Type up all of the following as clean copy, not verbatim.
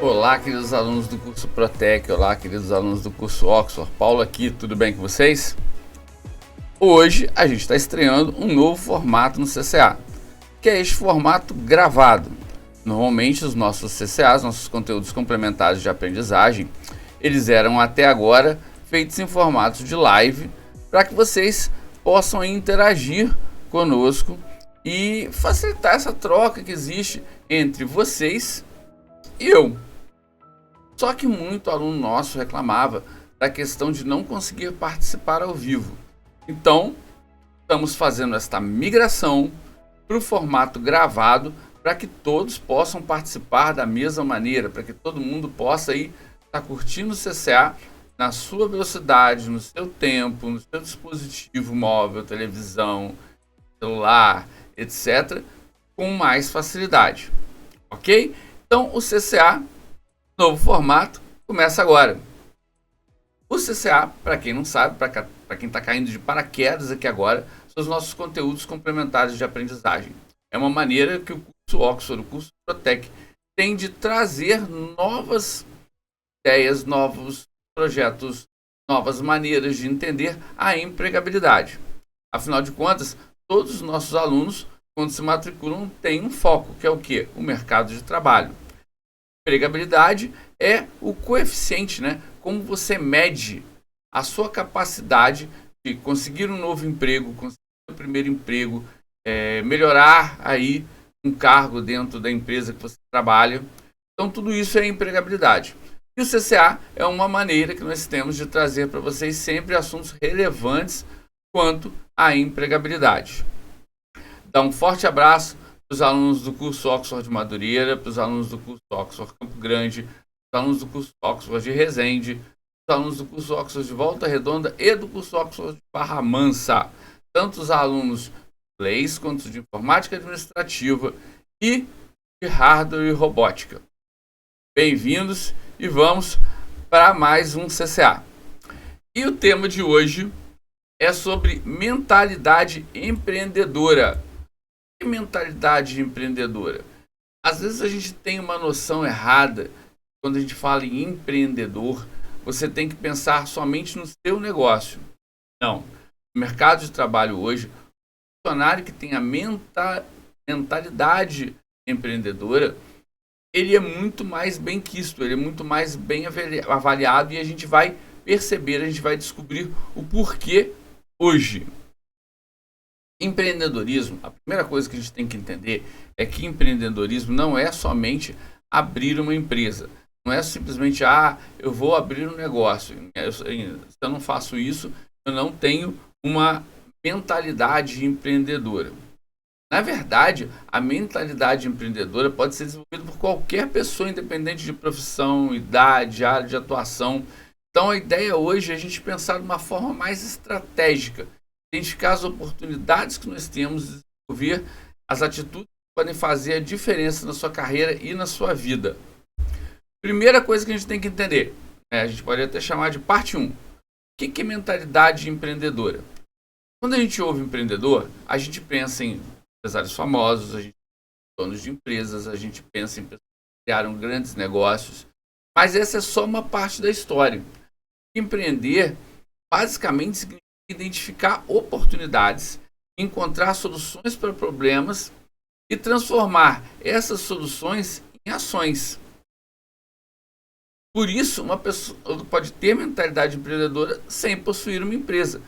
Olá, queridos alunos do curso Protec, olá, queridos alunos do curso Oxford. Paulo aqui, tudo bem com vocês? Hoje a gente está estreando um novo formato no CCA, que é este formato gravado. Normalmente os nossos CCAs, nossos conteúdos complementares de aprendizagem, eles eram até agora feitos em formatos de live, para que vocês possam interagir conosco e facilitar essa troca que existe entre vocês e eu. Só que muito aluno nosso reclamava da questão de não conseguir participar ao vivo. Então, estamos fazendo esta migração para o formato gravado para que todos possam participar da mesma maneira, para que todo mundo possa aí estar curtindo o CCA na sua velocidade, no seu tempo, no seu dispositivo móvel, televisão, celular, etc., com mais facilidade. Ok? Então, o CCA novo formato começa agora. O CCA, para quem não sabe, para quem está caindo de paraquedas aqui agora, são os nossos conteúdos complementares de aprendizagem. É uma maneira que o curso Oxford, o curso Protec, tem de trazer novas ideias, novos projetos, novas maneiras de entender a empregabilidade. Afinal de contas, todos os nossos alunos, quando se matriculam, têm um foco, que é o quê? O mercado de trabalho. Empregabilidade é o coeficiente, né? Como você mede a sua capacidade de conseguir um novo emprego, conseguir o primeiro emprego, melhorar aí um cargo dentro da empresa que você trabalha. Então tudo isso é empregabilidade. E o CCA é uma maneira que nós temos de trazer para vocês sempre assuntos relevantes quanto à empregabilidade. Dá um forte abraço para os alunos do curso Oxford de Madureira, para os alunos do curso Oxford Campo Grande, para os alunos do curso Oxford de Resende, para os alunos do curso Oxford de Volta Redonda e do curso Oxford de Barra Mansa. Tanto os alunos de inglês quanto de informática administrativa e de hardware e robótica. Bem-vindos e vamos para mais um CCA. E o tema de hoje é sobre mentalidade empreendedora. Mentalidade empreendedora. Às vezes a gente tem uma noção errada quando a gente fala em empreendedor. Você tem que pensar somente no seu negócio. Não. No mercado de trabalho hoje, o funcionário que tem a mentalidade empreendedora, ele é muito mais bem quisto, ele é muito mais bem avaliado e a gente vai perceber, a gente vai descobrir o porquê hoje. Empreendedorismo, a primeira coisa que a gente tem que entender é que empreendedorismo não é somente abrir uma empresa. Não é simplesmente, eu vou abrir um negócio. Se eu não faço isso, eu não tenho uma mentalidade empreendedora. Na verdade, a mentalidade empreendedora pode ser desenvolvida por qualquer pessoa, independente de profissão, idade, área de atuação. Então, a ideia hoje é a gente pensar de uma forma mais estratégica, identificar as oportunidades que nós temos, desenvolver as atitudes que podem fazer a diferença na sua carreira e na sua vida. Primeira coisa que a gente tem que entender, a gente pode até chamar de parte 1. O que é mentalidade empreendedora? Quando a gente ouve empreendedor, a gente pensa em empresários famosos, a gente pensa em donos de empresas, a gente pensa em pessoas que criaram grandes negócios, mas essa é só uma parte da história. Empreender basicamente significa identificar oportunidades, encontrar soluções para problemas e transformar essas soluções em ações. Por isso, uma pessoa pode ter mentalidade empreendedora sem possuir uma empresa.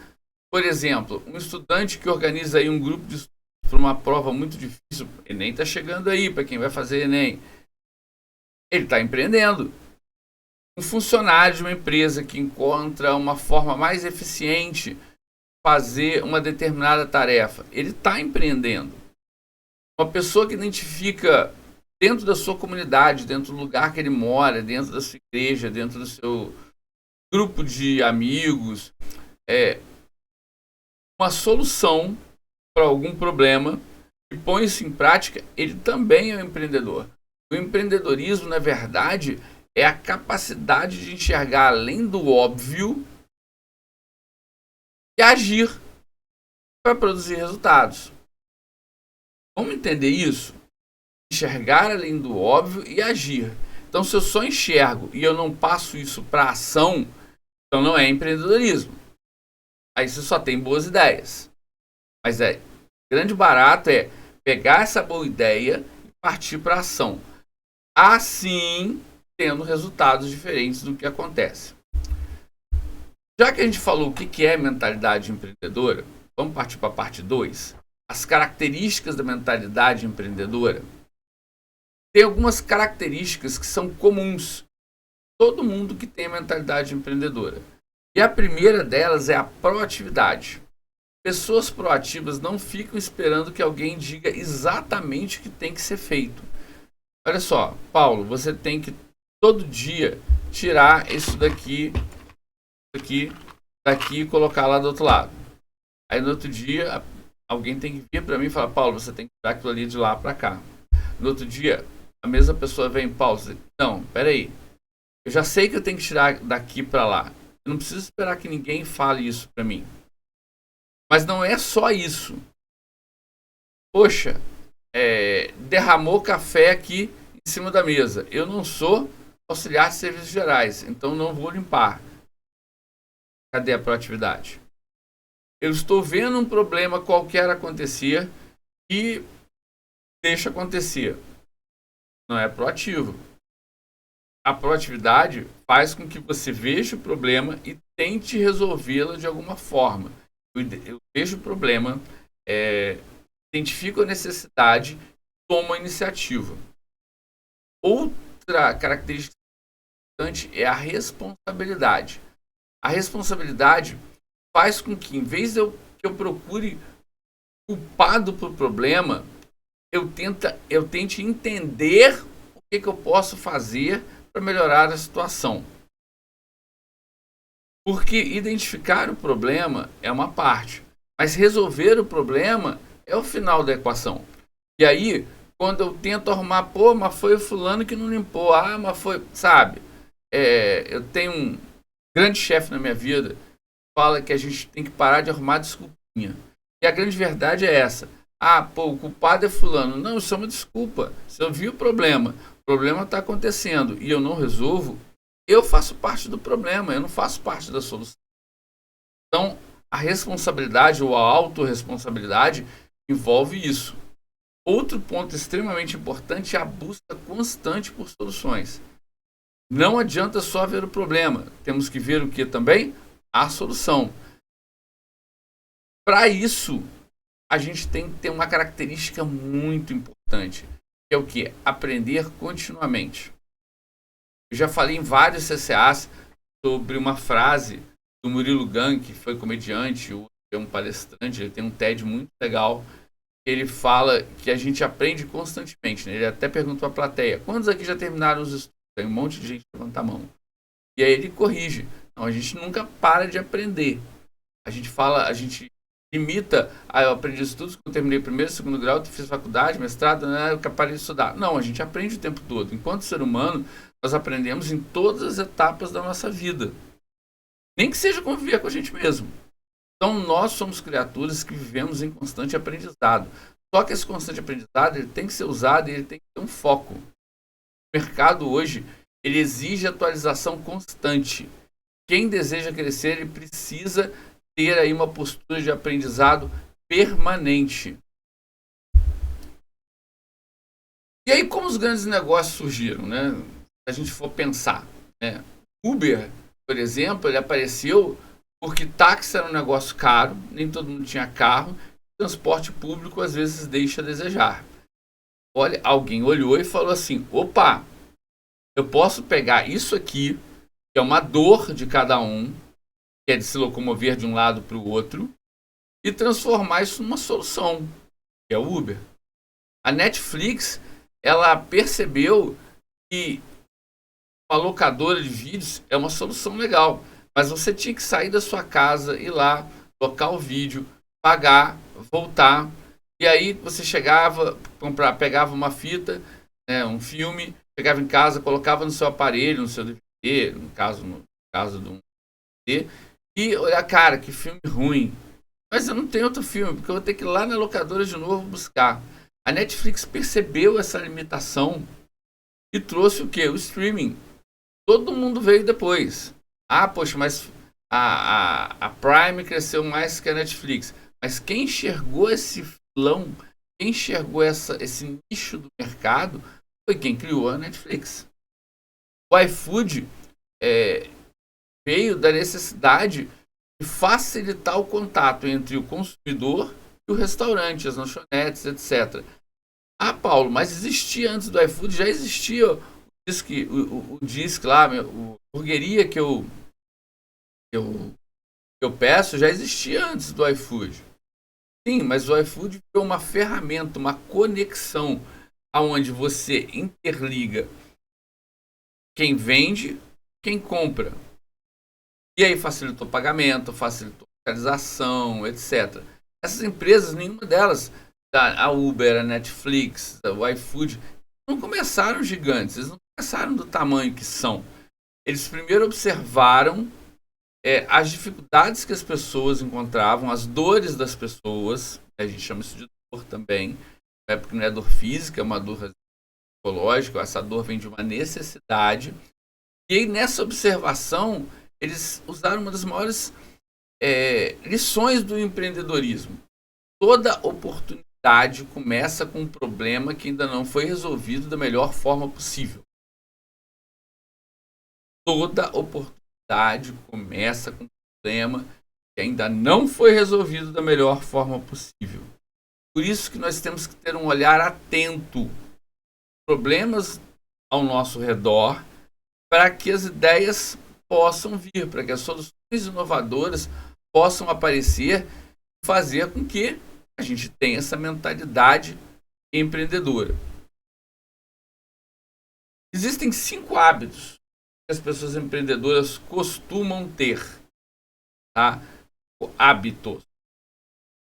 Por exemplo, um estudante que organiza aí um grupo de estudos para uma prova muito difícil, o Enem está chegando aí para quem vai fazer Enem, ele está empreendendo. Um funcionário de uma empresa que encontra uma forma mais eficiente fazer uma determinada tarefa, ele está empreendendo. Uma pessoa que identifica dentro da sua comunidade, dentro do lugar que ele mora, dentro da sua igreja, dentro do seu grupo de amigos, uma solução para algum problema e põe isso em prática, ele também é um empreendedor. O empreendedorismo, na verdade, é a capacidade de enxergar além do óbvio e agir para produzir resultados. Vamos entender isso? Enxergar além do óbvio e agir. Então, se eu só enxergo e eu não passo isso para ação, então não é empreendedorismo. Aí você só tem boas ideias. Mas o grande barato é pegar essa boa ideia e partir para ação. Assim, tendo resultados diferentes do que acontece. Já que a gente falou o que é mentalidade empreendedora, vamos partir para a parte 2. As características da mentalidade empreendedora. Tem algumas características que são comuns. Todo mundo que tem a mentalidade empreendedora. E a primeira delas é a proatividade. Pessoas proativas não ficam esperando que alguém diga exatamente o que tem que ser feito. Olha só, Paulo, você tem que todo dia tirar isso daqui e colocar lá do outro lado. Aí no outro dia, alguém tem que vir para mim e falar, Paulo, você tem que tirar aquilo ali de lá para cá. No outro dia, a mesma pessoa vem, Paulo, não, peraí, eu já sei que eu tenho que tirar daqui para lá. Eu não preciso esperar que ninguém fale isso para mim. Mas não é só isso. Poxa, derramou café aqui em cima da mesa. Eu não sou auxiliar de serviços gerais, então não vou limpar. Cadê a proatividade? Eu estou vendo um problema qualquer acontecer e deixa acontecer. Não é proativo. A proatividade faz com que você veja o problema e tente resolvê-lo de alguma forma. Eu vejo o problema, identifico a necessidade, tomo a iniciativa. Outra característica importante é a responsabilidade. A responsabilidade faz com que, em vez de eu procure culpado por problema, eu tente entender o que eu posso fazer para melhorar a situação. Porque identificar o problema é uma parte, mas resolver o problema é o final da equação. E aí, quando eu tento arrumar, mas foi o fulano que não limpou, mas foi, sabe? Eu tenho um grande chefe na minha vida que fala que a gente tem que parar de arrumar desculpinha. E a grande verdade é essa. O culpado é fulano. Não, isso é uma desculpa. Se eu vi o problema está acontecendo e eu não resolvo, eu faço parte do problema, eu não faço parte da solução. Então, a responsabilidade ou a autorresponsabilidade envolve isso. Outro ponto extremamente importante é a busca constante por soluções. Não adianta só ver o problema, temos que ver o que também? A solução. Para isso, a gente tem que ter uma característica muito importante, que é o que? Aprender continuamente. Eu já falei em vários CCAs sobre uma frase do Murilo Gun, que foi comediante, é um palestrante, ele tem um TED muito legal. Ele fala que a gente aprende constantemente, né? Ele até pergunta para a plateia, quantos aqui já terminaram os estudos? Tem um monte de gente que levanta a mão. E aí ele corrige. Não, a gente nunca para de aprender. A gente limita, eu aprendi estudos, quando eu terminei primeiro, segundo grau, eu fiz faculdade, mestrado, eu parei de estudar. Não, a gente aprende o tempo todo. Enquanto ser humano, nós aprendemos em todas as etapas da nossa vida. Nem que seja conviver com a gente mesmo. Então, nós somos criaturas que vivemos em constante aprendizado. Só que esse constante aprendizado ele tem que ser usado e ele tem que ter um foco. O mercado hoje ele exige atualização constante. Quem deseja crescer, ele precisa ter aí uma postura de aprendizado permanente. E aí, como os grandes negócios surgiram, né? Se a gente for pensar, né? Uber, por exemplo, ele apareceu porque táxi era um negócio caro, nem todo mundo tinha carro, transporte público às vezes deixa a desejar. Olha, alguém olhou e falou assim, opa, eu posso pegar isso aqui, que é uma dor de cada um, que é de se locomover de um lado para o outro, e transformar isso numa solução, que é o Uber. A Netflix, ela percebeu que uma locadora de vídeos é uma solução legal, mas você tinha que sair da sua casa, ir lá, tocar o vídeo, pagar, voltar, e aí você chegava, pegava uma fita, um filme, chegava em casa, colocava no seu aparelho, no seu DVD, no caso de um DVD, e olha, cara, que filme ruim. Mas eu não tenho outro filme, porque eu vou ter que ir lá na locadora de novo buscar. A Netflix percebeu essa limitação e trouxe o quê? O streaming. Todo mundo veio depois. Ah, poxa, mas a Prime cresceu mais que a Netflix. Mas quem enxergou esse filão, quem enxergou esse nicho do mercado, foi quem criou a Netflix. O iFood veio da necessidade de facilitar o contato entre o consumidor e o restaurante, as lanchonetes, etc. Ah, Paulo, mas existia antes do iFood, já existia o Disque lá, o hamburgueria que eu peço, já existia antes do iFood. Sim, mas o iFood foi uma ferramenta, uma conexão aonde você interliga quem vende, quem compra. E aí facilitou o pagamento, facilitou a localização, etc. Essas empresas, nenhuma delas, a Uber, a Netflix, o iFood, não começaram gigantes, eles não começaram do tamanho que são. Eles primeiro observaram as dificuldades que as pessoas encontravam, as dores das pessoas, a gente chama isso de dor também, porque não é dor física, é uma dor psicológica, essa dor vem de uma necessidade. E aí, nessa observação, eles usaram uma das maiores lições do empreendedorismo. Toda oportunidade começa com um problema que ainda não foi resolvido da melhor forma possível. Toda oportunidade começa com um problema que ainda não foi resolvido da melhor forma possível. Por isso que nós temos que ter um olhar atento aos problemas ao nosso redor, para que as ideias possam vir, para que as soluções inovadoras possam aparecer e fazer com que a gente tenha essa mentalidade empreendedora. Existem 5 hábitos que as pessoas empreendedoras costumam ter. Tá? Hábitos.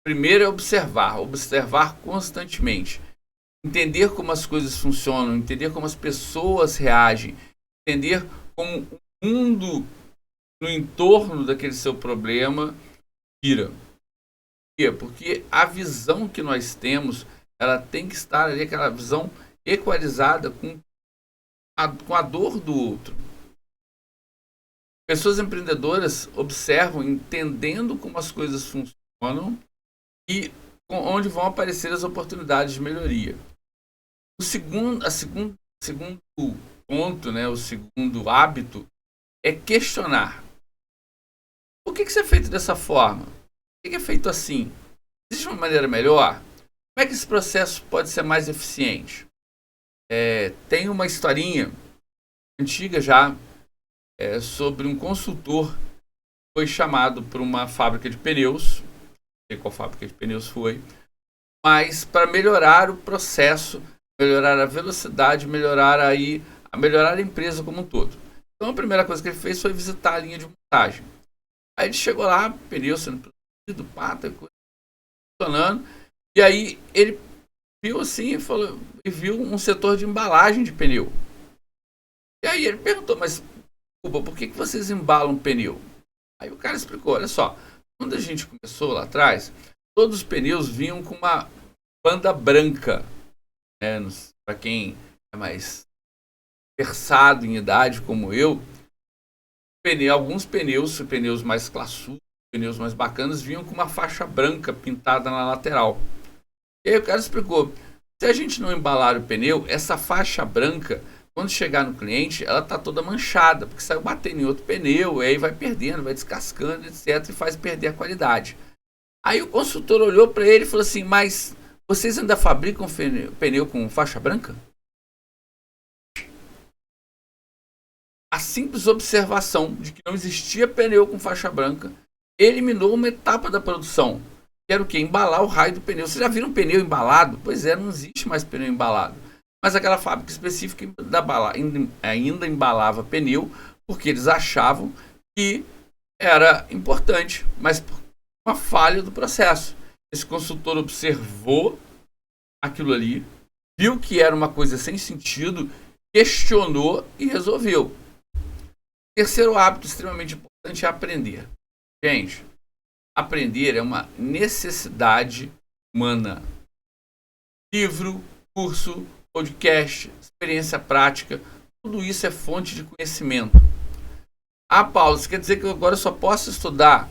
Primeiro é observar constantemente. Entender como as coisas funcionam, entender como as pessoas reagem, entender como o mundo no entorno daquele seu problema gira. Por quê? Porque a visão que nós temos, ela tem que estar ali, aquela visão equalizada com a dor do outro. Pessoas empreendedoras observam, entendendo como as coisas funcionam e onde vão aparecer as oportunidades de melhoria. O segundo ponto, né, o segundo hábito é questionar. Por que isso é feito dessa forma? Por que é feito assim? Existe uma maneira melhor? Como é que esse processo pode ser mais eficiente? Tem uma historinha antiga já sobre um consultor que foi chamado para uma fábrica de pneus, não sei qual fábrica de pneus foi, mas para melhorar o processo, melhorar a velocidade, melhorar a empresa como um todo. Então a primeira coisa que ele fez foi visitar a linha de montagem. Aí ele chegou lá, pneu sendo produzido, pata, coisa funcionando, e aí ele viu assim, viu um setor de embalagem de pneu. E aí ele perguntou, mas por que vocês embalam pneu? Aí o cara explicou, olha só, quando a gente começou lá atrás, todos os pneus vinham com uma banda branca. Para quem é mais versado em idade como eu, alguns pneus mais classudos, pneus mais bacanas, vinham com uma faixa branca pintada na lateral. E aí o cara explicou, se a gente não embalar o pneu, essa faixa branca, quando chegar no cliente, ela está toda manchada, porque saiu batendo em outro pneu, e aí vai perdendo, vai descascando, etc, e faz perder a qualidade. Aí o consultor olhou para ele e falou assim, mas vocês ainda fabricam pneu com faixa branca? A simples observação de que não existia pneu com faixa branca eliminou uma etapa da produção, que era o quê? Embalar o raio do pneu. Vocês já viram pneu embalado? Pois é, não existe mais pneu embalado. Mas aquela fábrica específica ainda embalava pneu porque eles achavam que era importante, mas por uma falha do processo. Esse consultor observou aquilo ali, viu que era uma coisa sem sentido, questionou e resolveu. Terceiro hábito extremamente importante é aprender. Gente, aprender é uma necessidade humana. Livro, curso, podcast, experiência prática, tudo isso é fonte de conhecimento. Ah, Paulo, isso quer dizer que agora eu só posso estudar?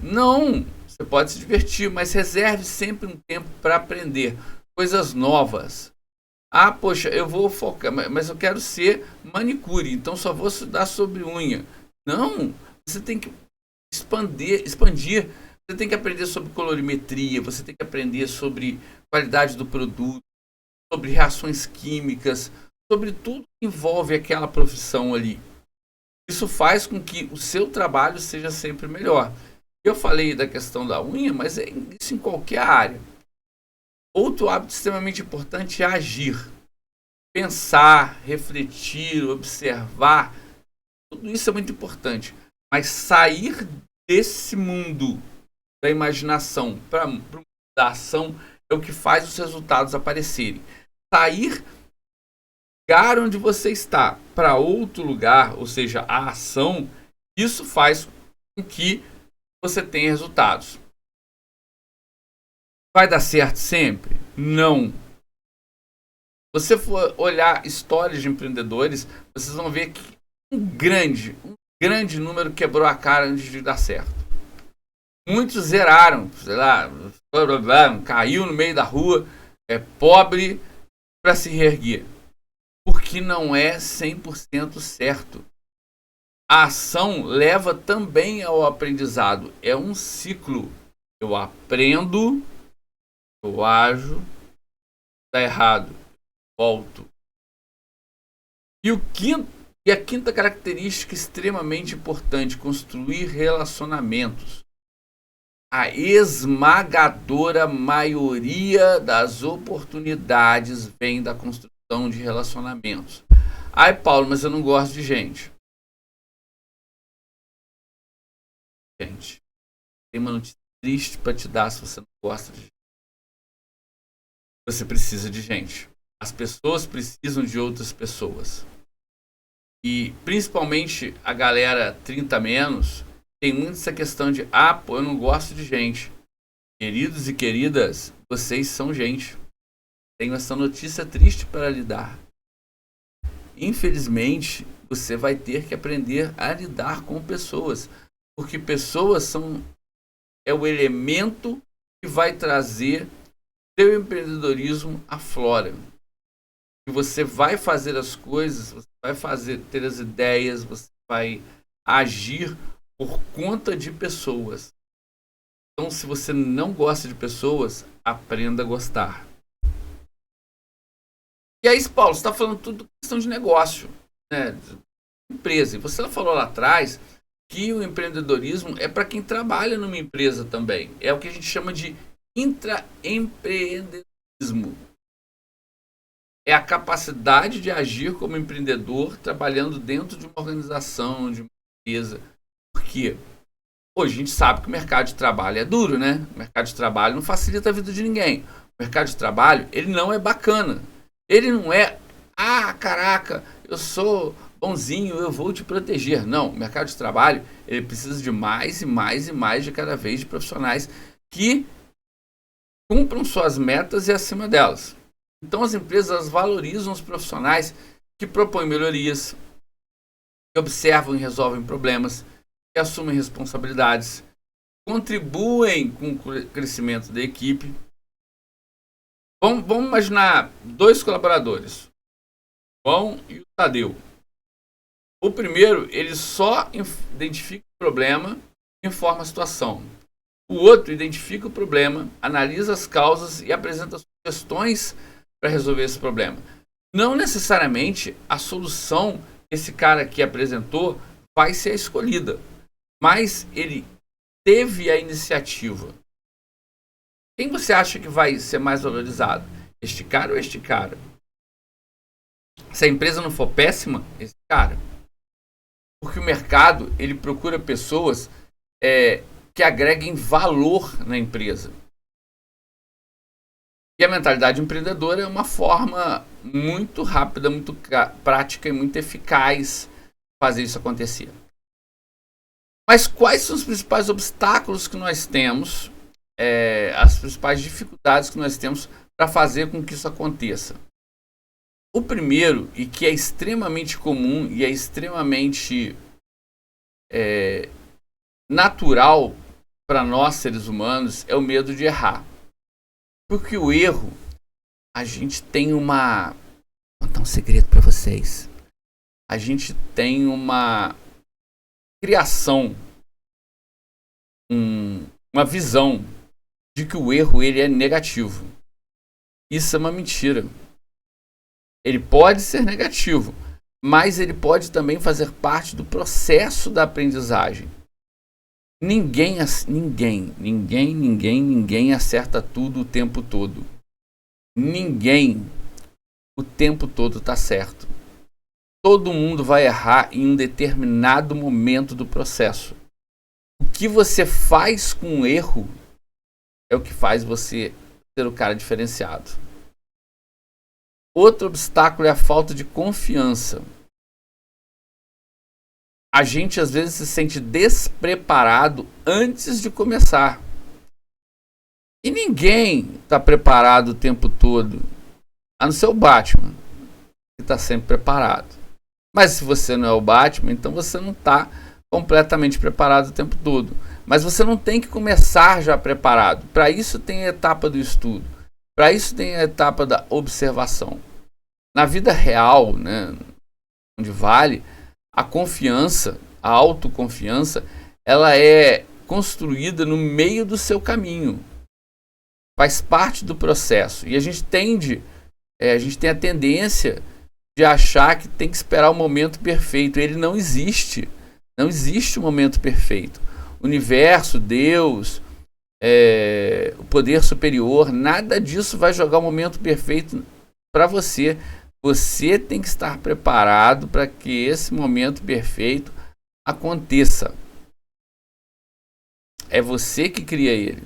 Não, você pode se divertir, mas reserve sempre um tempo para aprender coisas novas. Ah, poxa, eu vou focar, mas eu quero ser manicure, então só vou estudar sobre unha. Não, você tem que expandir. Você tem que aprender sobre colorimetria, você tem que aprender sobre qualidade do produto, sobre reações químicas, sobre tudo que envolve aquela profissão ali. Isso faz com que o seu trabalho seja sempre melhor. Eu falei da questão da unha, mas é isso em qualquer área. Outro hábito extremamente importante é agir. Pensar, refletir, observar, tudo isso é muito importante. Mas sair desse mundo da imaginação para o mundo da ação é o que faz os resultados aparecerem. Sair do lugar onde você está para outro lugar, ou seja, a ação, isso faz com que você tenha resultados. Vai dar certo sempre? Não. Se você for olhar histórias de empreendedores, vocês vão ver que um grande número quebrou a cara antes de dar certo. Muitos zeraram, sei lá, caiu no meio da rua, pobre, para se reerguer. Porque não é 100% certo. A ação leva também ao aprendizado. É um ciclo. Eu aprendo, eu ajo, está errado, volto. E a quinta característica extremamente importante, construir relacionamentos. A esmagadora maioria das oportunidades vem da construção de relacionamentos. Ai, Paulo, mas eu não gosto de gente. Gente, tem uma notícia triste para te dar se você não gosta de gente. Você precisa de gente. As pessoas precisam de outras pessoas. E principalmente a galera 30 menos tem muito essa questão de eu não gosto de gente. Queridos e queridas, vocês são gente. Tenho essa notícia triste para lhe dar. Infelizmente, você vai ter que aprender a lidar com pessoas, porque pessoas é o elemento que vai trazer seu empreendedorismo à flora. E você vai fazer as coisas, você vai ter as ideias, você vai agir por conta de pessoas. Então, se você não gosta de pessoas, aprenda a gostar. E aí, Paulo, você está falando tudo questão de negócio, né? Empresa. E você falou lá atrás que o empreendedorismo é para quem trabalha numa empresa também. É o que a gente chama de intraempreendedorismo. É a capacidade de agir como empreendedor trabalhando dentro de uma organização, de uma empresa. Por quê? Hoje a gente sabe que o mercado de trabalho é duro, né? O mercado de trabalho não facilita a vida de ninguém. O mercado de trabalho, ele não é bacana. Ele não é, caraca, eu sou bonzinho, eu vou te proteger. Não, o mercado de trabalho, ele precisa de mais e mais e mais de cada vez de profissionais que cumpram suas metas e acima delas. Então as empresas valorizam os profissionais que propõem melhorias, que observam e resolvem problemas, que assumem responsabilidades, contribuem com o crescimento da equipe. Vamos imaginar dois colaboradores, o João e o Tadeu. O primeiro, ele só identifica o problema e informa a situação. O outro identifica o problema, analisa as causas e apresenta sugestões para resolver esse problema. Não necessariamente a solução que esse cara aqui apresentou vai ser a escolhida, mas ele teve a iniciativa. Quem você acha que vai ser mais valorizado? Este cara ou este cara? Se a empresa não for péssima, esse cara. Porque o mercado, ele procura pessoas que agreguem valor na empresa. E a mentalidade empreendedora é uma forma muito rápida, muito prática e muito eficaz de fazer isso acontecer. Mas quais são os principais obstáculos que nós temos, as principais dificuldades que nós temos para fazer com que isso aconteça? O primeiro, e que é extremamente comum e é extremamente natural para nós seres humanos, é o medo de errar. Porque o erro, a gente tem uma... Vou contar um segredo para vocês. A gente tem uma criação, uma visão de que o erro ele é negativo. Isso é uma mentira. Ele pode ser negativo, mas ele pode também fazer parte do processo da aprendizagem. Ninguém acerta tudo o tempo todo. Ninguém o tempo todo está certo. Todo mundo vai errar em um determinado momento do processo. O que você faz com o erro é o que faz você ser o cara diferenciado. Outro obstáculo é a falta de confiança. A gente às vezes se sente despreparado antes de começar. E ninguém está preparado o tempo todo, a não ser o Batman, que está sempre preparado. Mas se você não é o Batman, então você não está completamente preparado o tempo todo. Mas você não tem que começar já preparado. Para isso tem a etapa do estudo. Para isso tem a etapa da observação. Na vida real, né, onde vale, a confiança, a autoconfiança, ela é construída no meio do seu caminho. Faz parte do processo. E a gente tem a tendência de achar que tem que esperar o momento perfeito. Ele não existe. Não existe o momento perfeito. O universo, Deus, o poder superior, nada disso vai jogar o momento perfeito para você. Você tem que estar preparado para que esse momento perfeito aconteça. É você que cria ele.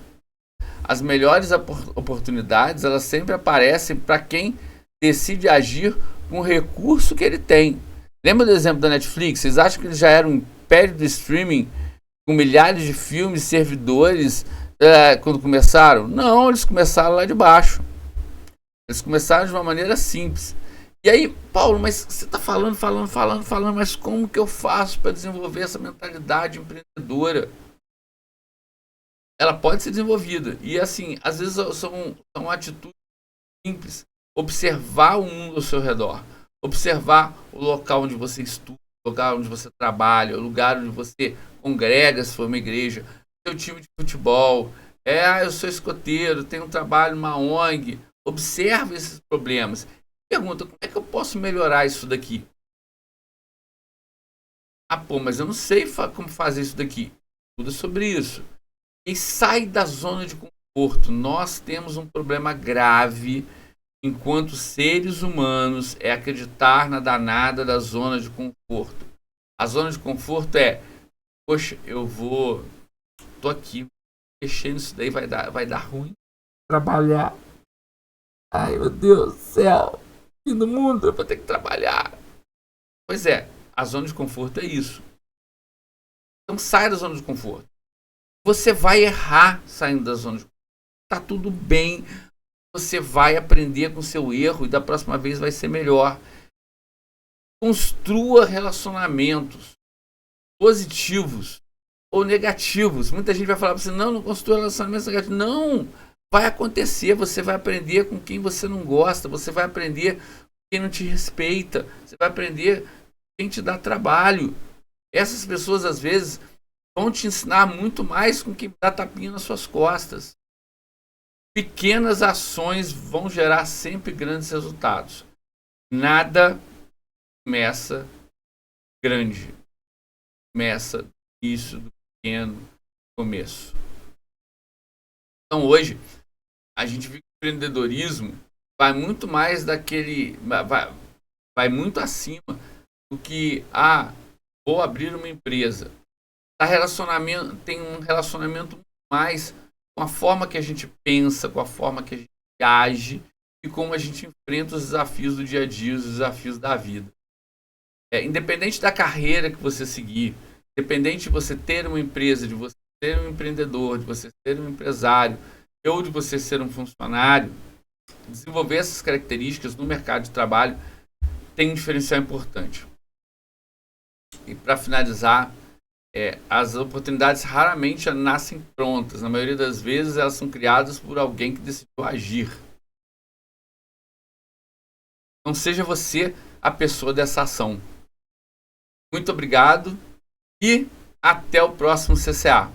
As melhores oportunidades, elas sempre aparecem para quem decide agir com o recurso que ele tem. Lembra do exemplo da Netflix? Vocês acham que eles já eram um império do streaming com milhares de filmes, servidores, quando começaram? Não, eles começaram lá de baixo. Eles começaram de uma maneira simples. E aí, Paulo, mas você está falando, mas como que eu faço para desenvolver essa mentalidade empreendedora? Ela pode ser desenvolvida. E assim, às vezes são atitudes simples. Observar o mundo ao seu redor. Observar o local onde você estuda, o lugar onde você trabalha, o lugar onde você congrega, se for uma igreja, seu time de futebol. Eu sou escoteiro, tenho um trabalho numa ONG. Observe esses problemas. Pergunta, como é que eu posso melhorar isso daqui? Mas eu não sei como fazer isso daqui. Tudo sobre isso. E sai da zona de conforto. Nós temos um problema grave enquanto seres humanos, é acreditar na danada da zona de conforto. A zona de conforto é, poxa, tô aqui, mexendo nisso daí, vai dar ruim. Trabalhar. Ai, meu Deus do céu. Fim do mundo, eu vou ter que trabalhar. Pois é, a zona de conforto é isso. Então sai da zona de conforto. Você vai errar saindo da zona de conforto. Tá tudo bem. Você vai aprender com seu erro e da próxima vez vai ser melhor. Construa relacionamentos positivos ou negativos. Muita gente vai falar para você, não construa relacionamentos negativos. Não, vai acontecer. Você vai aprender com quem você não gosta. Você vai aprender com quem não te respeita. Você vai aprender com quem te dá trabalho. Essas pessoas, às vezes, vão te ensinar muito mais com quem dá tapinha nas suas costas. Pequenas ações vão gerar sempre grandes resultados. Nada começa grande. Começa isso do pequeno começo. Então hoje, a gente vê que o empreendedorismo vai muito mais daquele... Vai muito acima do que... vou abrir uma empresa. Tem um relacionamento mais com a forma que a gente pensa, com a forma que a gente age e como a gente enfrenta os desafios do dia a dia, os desafios da vida. Independente da carreira que você seguir, independente de você ter uma empresa, de você ser um empreendedor, de você ser um empresário ou de você ser um funcionário, Desenvolver essas características no mercado de trabalho tem um diferencial importante. E para finalizar, as oportunidades raramente nascem prontas. Na maioria das vezes, elas são criadas por alguém que decidiu agir. Não seja você a pessoa dessa ação. Muito obrigado e até o próximo CCA.